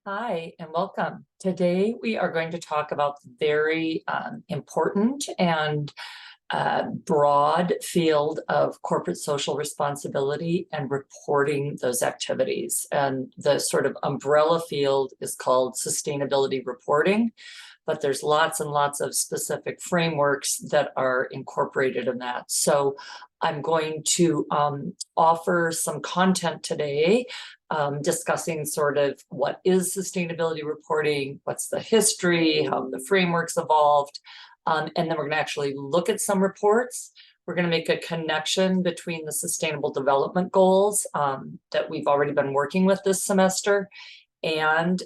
Hi, and welcome. Today, we are going to talk about the very important and broad field of corporate social responsibility and reporting those activities. And the sort of umbrella field is called sustainability reporting, but there's lots and lots of specific frameworks that are incorporated in that. So I'm going to offer some content today discussing sort of what is sustainability reporting, what's the history, how the frameworks evolved, and then we're going to actually look at some reports. We're going to make a connection between the Sustainable Development Goals that we've already been working with this semester and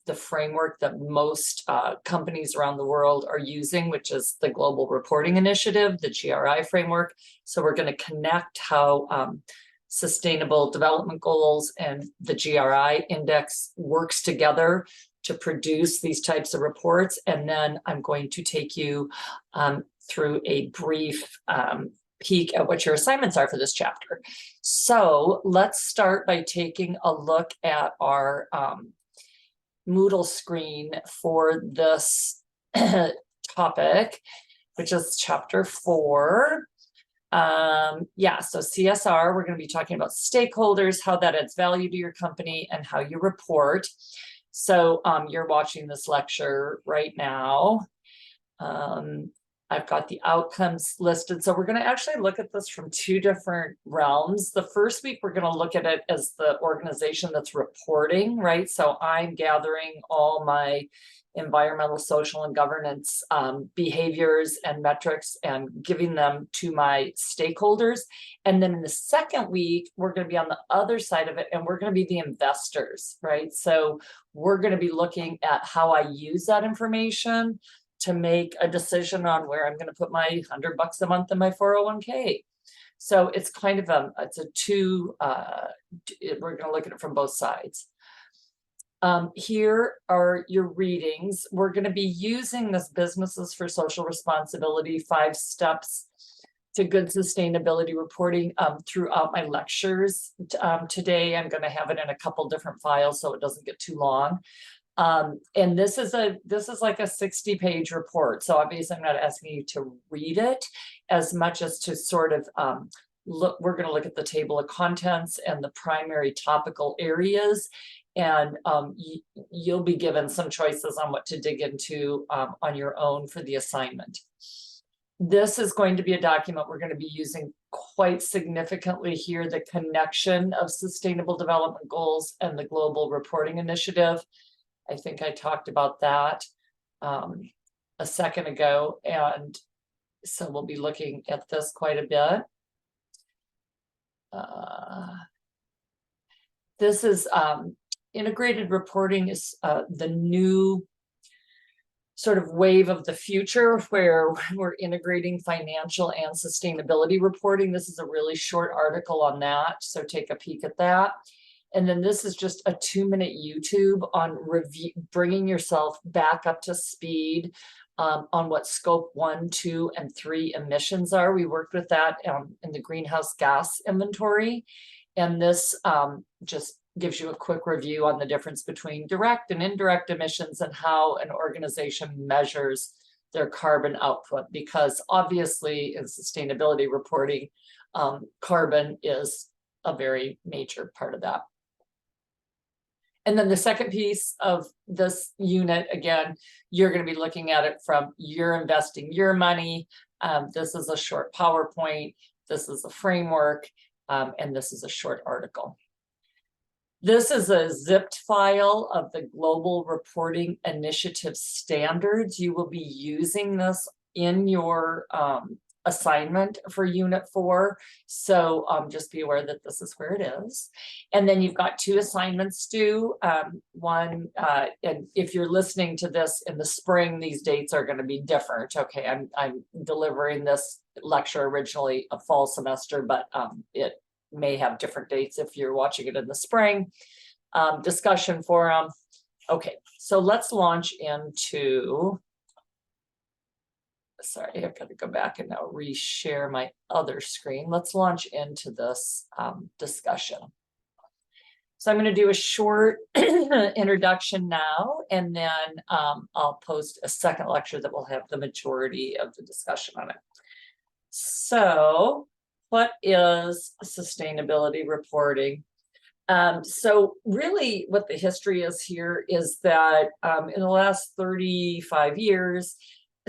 the framework that most companies around the world are using, which is the Global Reporting Initiative, the GRI framework. So we're going to connect how Sustainable Development Goals and the GRI index works together to produce these types of reports. And then I'm going to take you through a brief peek at what your assignments are for this chapter. So let's start by taking a look at our Moodle screen for this topic, which is chapter 4. So CSR, we're going to be talking about stakeholders, how that adds value to your company, and how you report. So you're watching this lecture right now. I've got the outcomes listed. So we're going to actually look at this from two different realms. The first week, we're going to look at it as the organization that's reporting, right? So I'm gathering all my environmental, social, and governance behaviors and metrics and giving them to my stakeholders. And then in the second week, we're going to be on the other side of it, and we're going to be the investors, right? So we're going to be looking at how I use that information to make a decision on where I'm going to put my $100 a month in my 401k. So it's kind of it's a two, we're going to look at it from both sides. Here are your readings. We're going to be using this Businesses for Social Responsibility 5 Steps to Good Sustainability Reporting throughout my lectures. Today, I'm going to have it in a couple different files so it doesn't get too long. And this is like a 60-page report. So obviously I'm not asking you to read it as much as to sort of we're going to look at the table of contents and the primary topical areas. And you'll be given some choices on what to dig into on your own for the assignment. This is going to be a document we're going to be using quite significantly here, the connection of Sustainable Development Goals and the Global Reporting Initiative. I think I talked about that a second ago, and so we'll be looking at this quite a bit. This is integrated reporting is the new sort of wave of the future where we're integrating financial and sustainability reporting. This is a really short article on that, so take a peek at that. And then this is just a 2-minute YouTube on bringing yourself back up to speed on what scope 1, 2, and 3 emissions are. We worked with that in the greenhouse gas inventory. And this just gives you a quick review on the difference between direct and indirect emissions and how an organization measures their carbon output, because obviously in sustainability reporting, carbon is a very major part of that. And then the second piece of this unit, again, you're going to be looking at it from you're investing your money. This is a short PowerPoint. This is a framework. And this is a short article. This is a zipped file of the Global Reporting Initiative standards. You will be using this in your assignment for Unit 4. So just be aware that this is where it is. And then you've got 2 assignments due. One, and if you're listening to this in the spring, these dates are going to be different. Okay, I'm delivering this lecture originally a fall semester, but it may have different dates if you're watching it in the spring. Discussion forum. Okay, so let's launch into, sorry, I've got to go back and now reshare my other screen. Let's launch into this discussion. So I'm going to do a short introduction now, and then I'll post a second lecture that will have the majority of the discussion on it. So what is sustainability reporting? So really what the history is here is that in the last 35 years,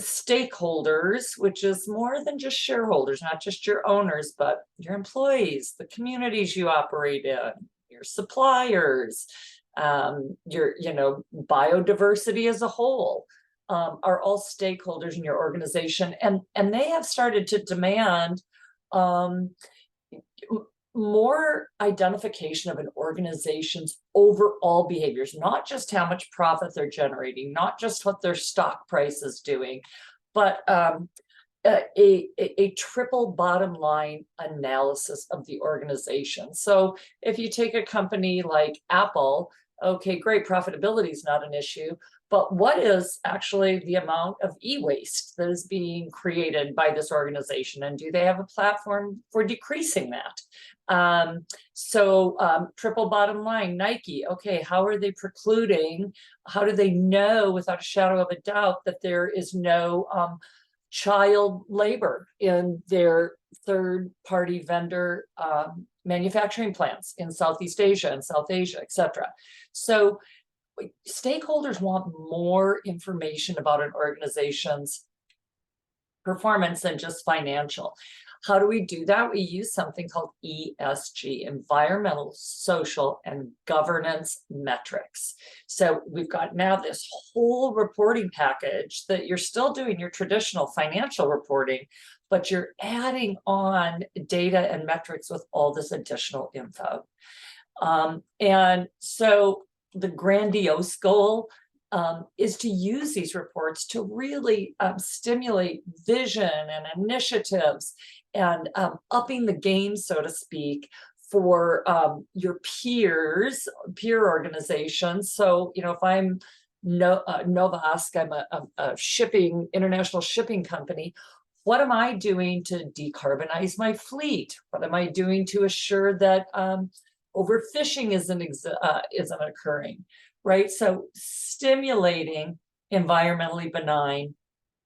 stakeholders, which is more than just shareholders, not just your owners, but your employees, the communities you operate in, your suppliers, your biodiversity as a whole, are all stakeholders in your organization, and they have started to demand more identification of an organization's overall behaviors, not just how much profit they're generating, not just what their stock price is doing, but a triple bottom line analysis of the organization. So if you take a company like Apple, okay, great, profitability is not an issue, but what is actually the amount of e-waste that is being created by this organization? And do they have a platform for decreasing that? Triple bottom line, Nike, okay, how are they precluding? How do they know without a shadow of a doubt that there is no child labor in their third-party vendor manufacturing plants in Southeast Asia and South Asia, etc.? So stakeholders want more information about an organization's performance than just financial. How do we do that? We use something called ESG, environmental, social, and governance metrics. So we've got now this whole reporting package that you're still doing your traditional financial reporting, but you're adding on data and metrics with all this additional info. And so the grandiose goal is to use these reports to really stimulate vision and initiatives and upping the game, so to speak, for your peer organizations. So, you know, if I'm Novask, I'm a international shipping company, what am I doing to decarbonize my fleet? What am I doing to assure that overfishing isn't occurring, right? So stimulating environmentally benign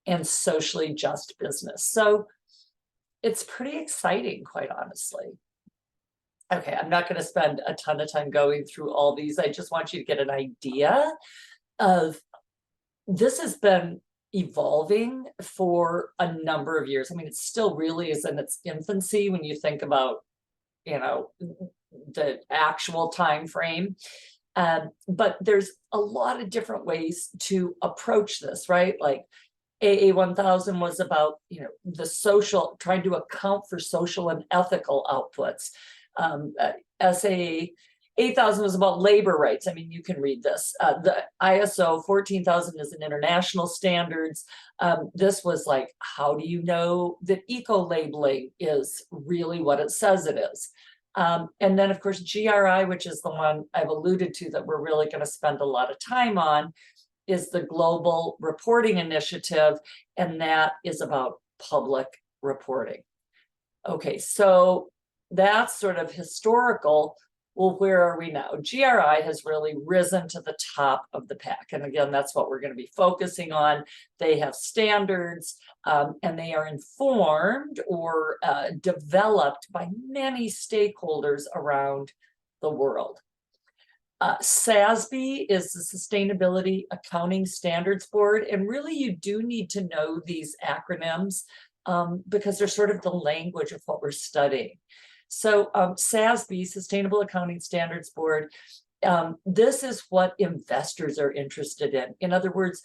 and socially just business. So it's pretty exciting, quite honestly. Okay, I'm not going to spend a ton of time going through all these. I just want you to get an idea of this has been evolving for a number of years. I mean, it still really is in its infancy when you think about, you know, the actual time frame. But there's a lot of different ways to approach this, right? Like AA1000 was about, you know, the social, trying to account for social and ethical outputs. SA 8000 was about labor rights. I mean, you can read this. The ISO 14000 is an international standards. This was like, how do you know that eco-labeling is really what it says it is? And then, of course, GRI, which is the one I've alluded to that we're really going to spend a lot of time on, is the Global Reporting Initiative, and that is about public reporting. Okay, so that's sort of historical. Well, where are we now? GRI has really risen to the top of the pack. And again, that's what we're going to be focusing on. They have standards, and they are informed or developed by many stakeholders around the world. SASB is the Sustainability Accounting Standards Board. And really, you do need to know these acronyms because they're sort of the language of what we're studying. So SASB, Sustainable Accounting Standards Board, this is what investors are interested in. In other words,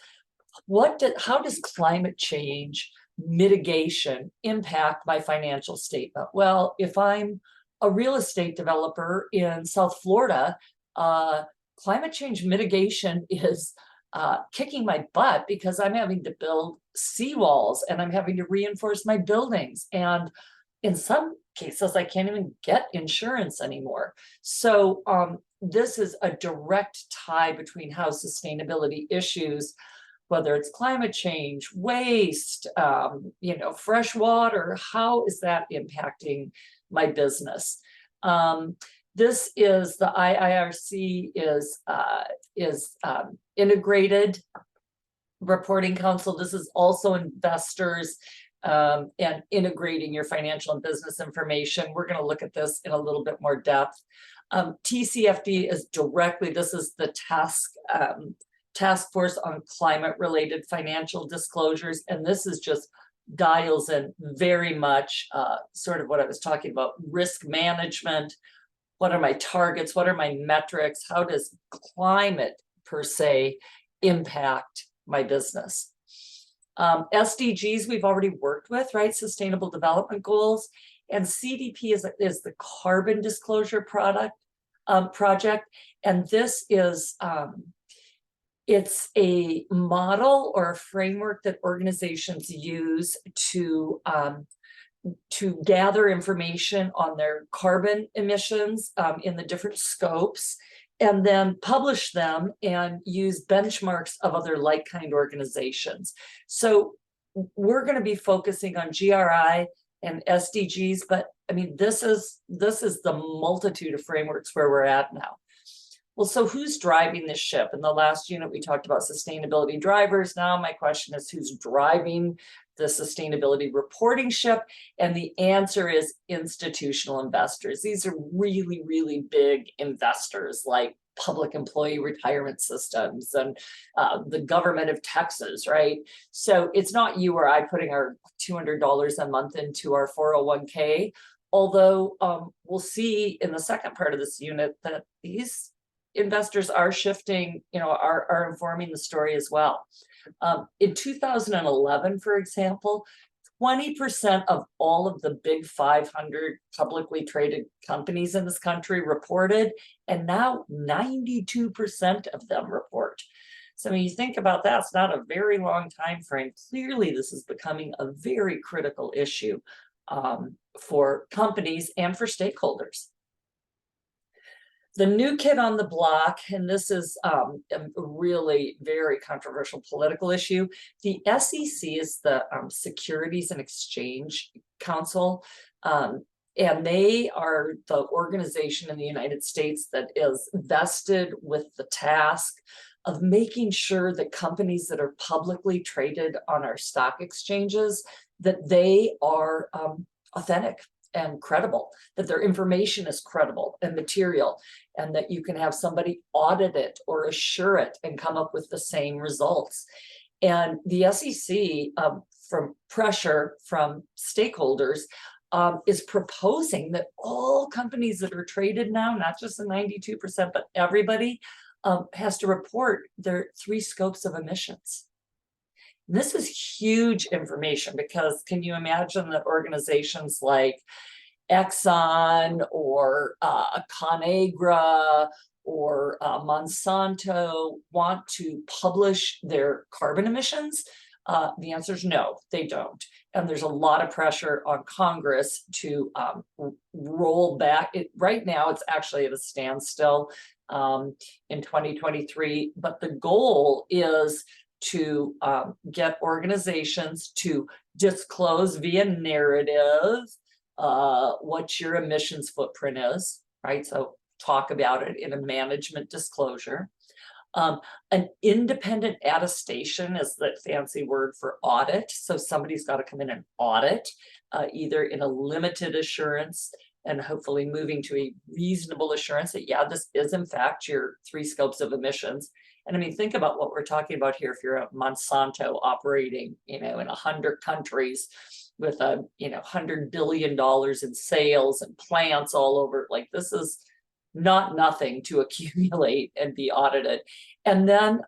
how does climate change mitigation impact my financial statement? Well, if I'm a real estate developer in South Florida, climate change mitigation is kicking my butt because I'm having to build seawalls and I'm having to reinforce my buildings. And in some cases, I can't even get insurance anymore. So this is a direct tie between how sustainability issues, whether it's climate change, waste, you know, fresh water, how is that impacting my business? This is the IIRC is integrated reporting council. This is also investors and integrating your financial and business information. We're going to look at this in a little bit more depth. TCFD is directly, this is the task force on climate related financial disclosures. And this is just dials in very much sort of what I was talking about, risk management. What are my targets? What are my metrics? How does climate per se impact my business? SDGs we've already worked with, right? Sustainable Development Goals. And CDP is the Carbon Disclosure Project. And this is, it's a model or a framework that organizations use to gather information on their carbon emissions in the different scopes, and then publish them and use benchmarks of other like-kind organizations. So we're going to be focusing on GRI and SDGs, but I mean, this is the multitude of frameworks where we're at now. Well, so who's driving this ship? In the last unit, we talked about sustainability drivers. Now my question is, who's driving the sustainability reporting ship? And the answer is institutional investors. These are really, really big investors like public employee retirement systems and the government of Texas, right? So it's not you or I putting our $200 a month into our 401k, although we'll see in the second part of this unit that these investors are shifting, are informing the story as well. In 2011, for example, 20% of all of the big 500 publicly traded companies in this country reported, and now 92% of them report. So when you think about that, it's not a very long time frame. Clearly, this is becoming a very critical issue for companies and for stakeholders. The new kid on the block, and this is a really very controversial political issue. The SEC is the Securities and Exchange Council, and they are the organization in the United States that is vested with the task of making sure that companies that are publicly traded on our stock exchanges, that they are authentic and credible, that their information is credible and material, and that you can have somebody audit it or assure it and come up with the same results. And the SEC, from pressure from stakeholders, is proposing that all companies that are traded now, not just the 92%, but everybody has to report their 3 scopes of emissions. This is huge information, because can you imagine that organizations like Exxon or ConAgra or Monsanto want to publish their carbon emissions? The answer is no, they don't. And there's a lot of pressure on Congress to roll back. Right now, it's actually at a standstill in 2023, but the goal is to get organizations to disclose via narrative what your emissions footprint is, right? So talk about it in a management disclosure. An independent attestation is the fancy word for audit. So somebody's got to come in and audit, either in a limited assurance and hopefully moving to a reasonable assurance that, yeah, this is in fact your 3 scopes of emissions. And I mean, think about what we're talking about here. If you're a Monsanto operating, in 100 countries with $100 billion in sales and plants all over, like this is not nothing to accumulate and be audited. And then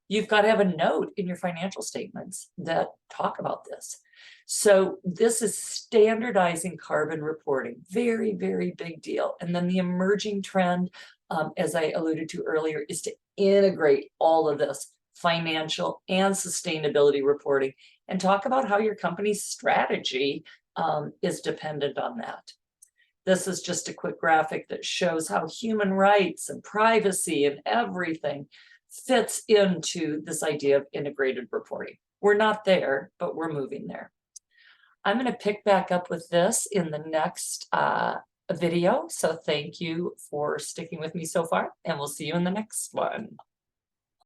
you've got to have a note in your financial statements that talk about this. So this is standardizing carbon reporting, very, very big deal. And then the emerging trend, as I alluded to earlier, is to integrate all of this financial and sustainability reporting and talk about how your company's strategy is dependent on that. This is just a quick graphic that shows how human rights and privacy and everything fits into this idea of integrated reporting. We're not there, but we're moving there. I'm going to pick back up with this in the next video. So thank you for sticking with me so far, and we'll see you in the next one.